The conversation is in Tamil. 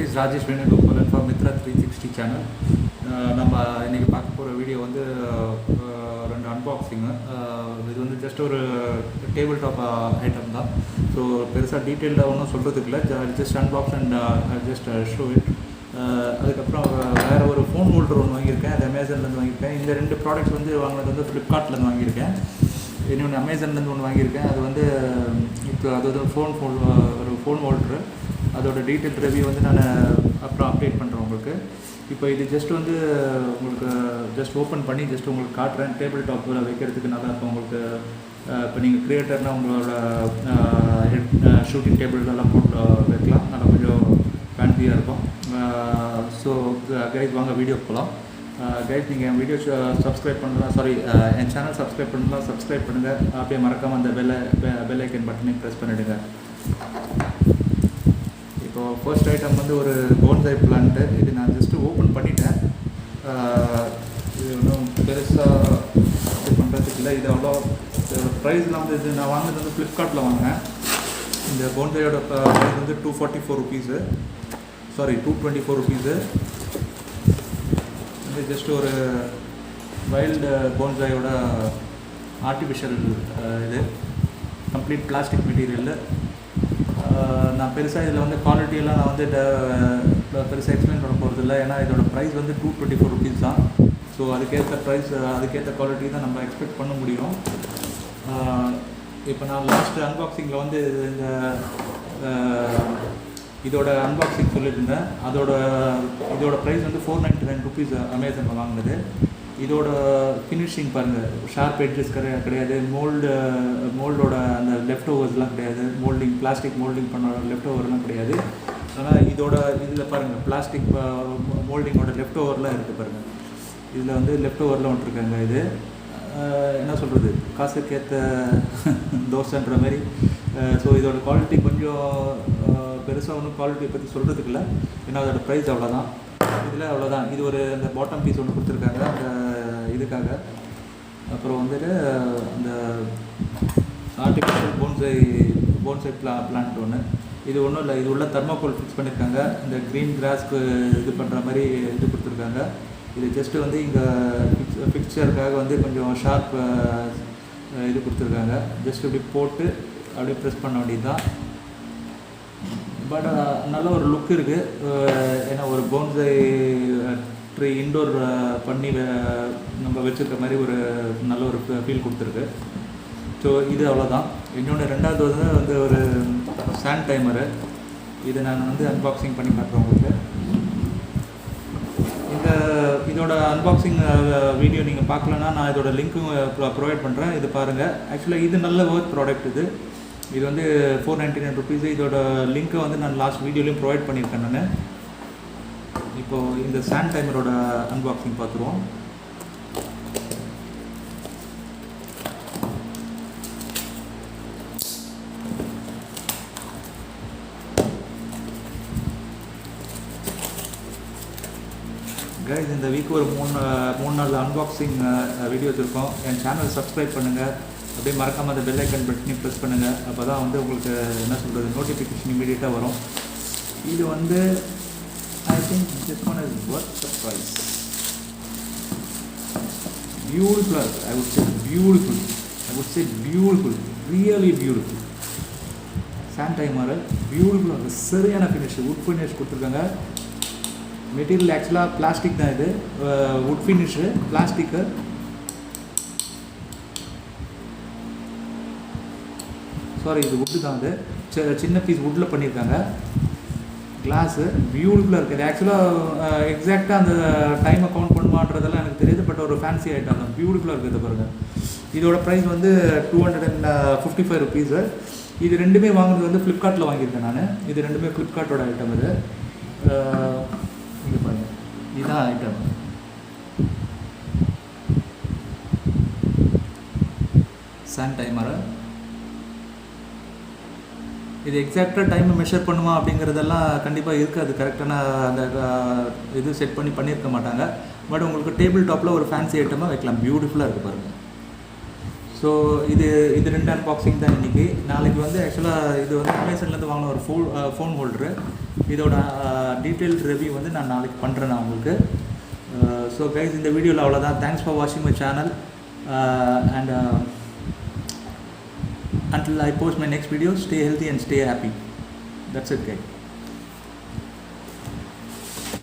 It's Rajesh Venugopalan for Mythra 360 channel. நம்ம இன்றைக்கி பார்க்க போகிற வீடியோ வந்து ரெண்டு அன்பாக்சிங்கு. இது வந்து ஜஸ்ட் ஒரு டேபிள் டாப் ஐட்டம் தான். ஸோ பெருசாக டீட்டெயில்டாக ஒன்றும் சொல்கிறதுக்கு இல்லை, just unbox and just show it. அதுக்கப்புறம் வேறு ஒரு ஃபோன் ஹோல்டர் ஒன்று வாங்கியிருக்கேன், அது அமேசான்லேருந்து வாங்கியிருக்கேன். இந்த ரெண்டு ப்ராடக்ட்ஸ் வந்து வாங்கினது வந்து ஃப்ளிப்கார்ட்லேருந்து வாங்கியிருக்கேன். இன்னொன்று அமேசான்லேருந்து ஒன்று வாங்கியிருக்கேன். அது வந்து இப்போ அது ஒரு ஃபோன் ஹோல்டரு. அதோட டீட்டெயில் ரிவ்யூ வந்து நான் அப்புறம் அப்டேட் பண்ணுறேன் உங்களுக்கு. இப்போ இது ஜஸ்ட் வந்து உங்களுக்கு ஜஸ்ட் ஓப்பன் பண்ணி ஜஸ்ட் உங்களுக்கு காட்டுறேன். டேபிள் டாப்பில் வைக்கிறதுக்கு நல்லாயிருக்கும் உங்களுக்கு. இப்போ நீங்கள் க்ரியேட்டர்னால் உங்களோட ஷூட்டிங் டேபிள்லாம் போட்டு வைக்கலாம், நல்லா கொஞ்சம் ஃபேன்சியாக இருக்கும். ஸோ கைஸ் வாங்க வீடியோ போகலாம். கைஸ் நீங்கள் என் வீடியோ சப்ஸ்கிரைப் பண்ணலாம், என் சேனல் சப்ஸ்கிரைப் பண்ணலாம், சப்ஸ்கிரைப் பண்ணுங்கள். அப்படியே மறக்காமல் அந்த பெல் ஐக்கன் பட்டனையும் ப்ரெஸ் பண்ணிவிடுங்க. இப்போது ஃபர்ஸ்ட் ஐட்டம் வந்து ஒரு போன்சாய் பிளான்ட்டு. இது நான் ஜஸ்ட்டு ஓப்பன் பண்ணிட்டேன். இது ஒன்றும் பெருசாக இது பண்ணுறதுக்கு இல்லை. இது அவ்வளோ ப்ரைஸ்லாம் வந்து இது நான் வாங்கினது வந்து ஃப்ளிப்கார்ட்டில் வாங்கினேன். இந்த போன்சாயோட ப்ரைஸ் வந்து 244 ருபீஸு, 224 ருபீஸு. இது ஜஸ்ட் ஒரு வைல்டு போன்சாயோட ஆர்டிஃபிஷியல் இது கம்ப்ளீட் பிளாஸ்டிக் மெட்டீரியல். நான் பெருசாக இதில் வந்து குவாலிட்டியெல்லாம் நான் வந்து பெருசாக எக்ஸ்பிளைன் பண்ண போகிறதில்ல, ஏன்னா இதோட ப்ரைஸ் வந்து 224 ருபீஸ் தான். ஸோ அதுக்கேற்ற ப்ரைஸ், அதுக்கேற்ற குவாலிட்டி தான் நம்ம எக்ஸ்பெக்ட் பண்ண முடியும். இப்போ நான் லாஸ்ட் அன்பாக்சிங்கில் வந்து இந்த இதோட அன்பாக்சிங் சொல்லியிருந்தேன். இதோட ப்ரைஸ் வந்து 499 ருபீஸ் அமேசானில் வாங்கினது. இதோட ஃபினிஷிங் பாருங்கள், ஷார்ப் எட்ஜஸ் கிடையாது, மோல்டோட அந்த லெஃப்ட் ஓவர்ஸ்லாம் கிடையாது, பிளாஸ்டிக் மோல்டிங் பண்ண லெஃப்ட் ஓவர்லாம் கிடையாது. ஆனால் இதில் பாருங்கள் பிளாஸ்டிக் மோல்டிங்கோட லெஃப்ட் ஓவர்லாம் இருக்குது பாருங்கள். இதில் வந்து லெஃப்ட் ஓவரில் வந்துருக்காங்க. இது என்ன சொல்கிறது, காசுக்கேற்ற தோசைன்ற மாதிரி. ஸோ இதோட குவாலிட்டி கொஞ்சம் பெருசாக ஒன்றும் குவாலிட்டியை பற்றி சொல்கிறதுக்கு இல்லை, ஏன்னா அதோட ப்ரைஸ் அவ்வளோதான். இதில் அவ்வளோதான். இது ஒரு அந்த பாட்டம் பீஸ் ஒன்று கொடுத்துருக்காங்க அந்த இதுக்காக. அப்புறம் வந்துட்டு அந்த ஆர்டிஃபிஷியல் போன்சாய் பிளான்ட் ஒன்று. இது ஒன்றும் இல்லை, இது உள்ள தெர்மோகோல் ஃபிக்ஸ் பண்ணியிருக்காங்க. இந்த க்ரீன் கிராஸ்க்கு இது பண்ணுற மாதிரி இது கொடுத்துருக்காங்க. இது ஜஸ்ட்டு வந்து இங்கே ஃபிக்சருக்காக வந்து கொஞ்சம் ஷார்ப் இது கொடுத்துருக்காங்க. ஜஸ்ட் இப்படி போட்டு அப்படியே ப்ரெஸ் பண்ண வேண்டியது தான். பட் நல்ல ஒரு லுக் இருக்குது, ஏன்னா ஒரு போன்சாய் ட்ரீ இன்டோர் பண்ணி நம்ம வச்சுருக்க மாதிரி ஒரு நல்ல ஒரு ஃபீல் கொடுத்துருக்கு. ஸோ இது அவ்வளோதான். இன்னொன்று ரெண்டாவது வந்து ஒரு சாண்ட் டைமரு. இதை நான் வந்து அன்பாக்சிங் பண்ணி காட்டுறேன் உங்களுக்கு. இதோட அன்பாக்சிங் வீடியோ நீங்கள் பார்க்கலன்னா நான் இதோட லிங்க்கும் ப்ரொவைட் பண்ணுறேன். இது பாருங்கள். ஆக்சுவலாக இது நல்ல ஒர்த் ப்ராடக்ட். இது வந்து 499 ருபீஸு. இதோட லிங்க்கை வந்து நான் லாஸ்ட் வீடியோலையும் ப்ரொவைட் பண்ணியிருக்கேன் நான். இப்போது இந்த சாண்ட் டைமரோட அன்பாக்சிங் பார்த்துருவோம். கைஸ், இந்த வீக் ஒரு மூணு நாள் அன்பாக்சிங் வீடியோஸ் இருக்கும். என் சேனல் சப்ஸ்கிரைப் பண்ணுங்கள். அப்படியே மறக்காமல் அந்த பெல் ஐக்கன் பட்டனையும் ப்ரெஸ் பண்ணுங்கள். அப்போ தான் வந்து உங்களுக்கு என்ன சொல்கிறது, நோட்டிஃபிகேஷன் இமீடியட்டாக வரும். இது வந்து I think this one is worth the price. Beautiful, I would say beautiful, really beautiful. Sand timer பியூட்டிஃபுல்லாக இருக்குது, சரியான ஃபினிஷ், வுட் ஃபினிஷ் கொடுத்துருக்காங்க. மெட்டீரியல் ஆக்சுவலாக பிளாஸ்டிக் தான். இது வுட் ஃபினிஷு, பிளாஸ்டிக்கு. இது வுட்டு தான். அது சின்ன பீஸ் வுட்டில் பண்ணியிருக்காங்க. கிளாஸு பியூட்டிஃபுல்லாக இருக்குது. ஆக்சுவலாக எக்ஸாக்டாக அந்த டைமை கவுண்ட் பண்ணுமான்றதெல்லாம் எனக்கு தெரியுது, பட் ஒரு ஃபேன்சி ஐட்டம் தான். பியூட்டிஃபுல்லாக இருக்குது பாருங்கள். இதோட ப்ரைஸ் வந்து 255 ருபீஸு. இது ரெண்டுமே வாங்குறது வந்து ஃப்ளிப்கார்ட்டில் வாங்கியிருக்கேன் நான். இது ரெண்டுமே ஃப்ளிப்கார்ட்டோட ஐட்டம். இது இங்கே பாருங்கள், இதுதான் ஐட்டம். Sand timer. இது எக்ஸாக்டாக டைமை மெஷர் பண்ணுமா அப்படிங்கிறதெல்லாம் கண்டிப்பாக இருக்காது. கரெக்டான அந்த இது செட் பண்ணியிருக்க மாட்டாங்க. பட் உங்களுக்கு டேபிள் டாப்பில் ஒரு ஃபேன்சி ஐட்டமாக வைக்கலாம். பியூட்டிஃபுல்லாக இருக்குது பாருங்கள். ஸோ ஸோ இது ரெண்டு அன்பாக்சிங் தான் இன்றைக்கி. நாளைக்கு வந்து ஆக்சுவலாக இது வந்து அமேசான்லேருந்து வாங்கின ஒரு ஃபோன் ஹோல்டரு. இதோட டீட்டெயில்டு ரிவ்யூ வந்து நான் நாளைக்கு பண்ணுறேன் நான் உங்களுக்கு. ஸோ கைஸ், இந்த வீடியோவில் அவ்வளோதான். தேங்க்ஸ் ஃபார் வாட்சிங் my channel and until I post my next video, stay healthy and stay happy. That's it, guys.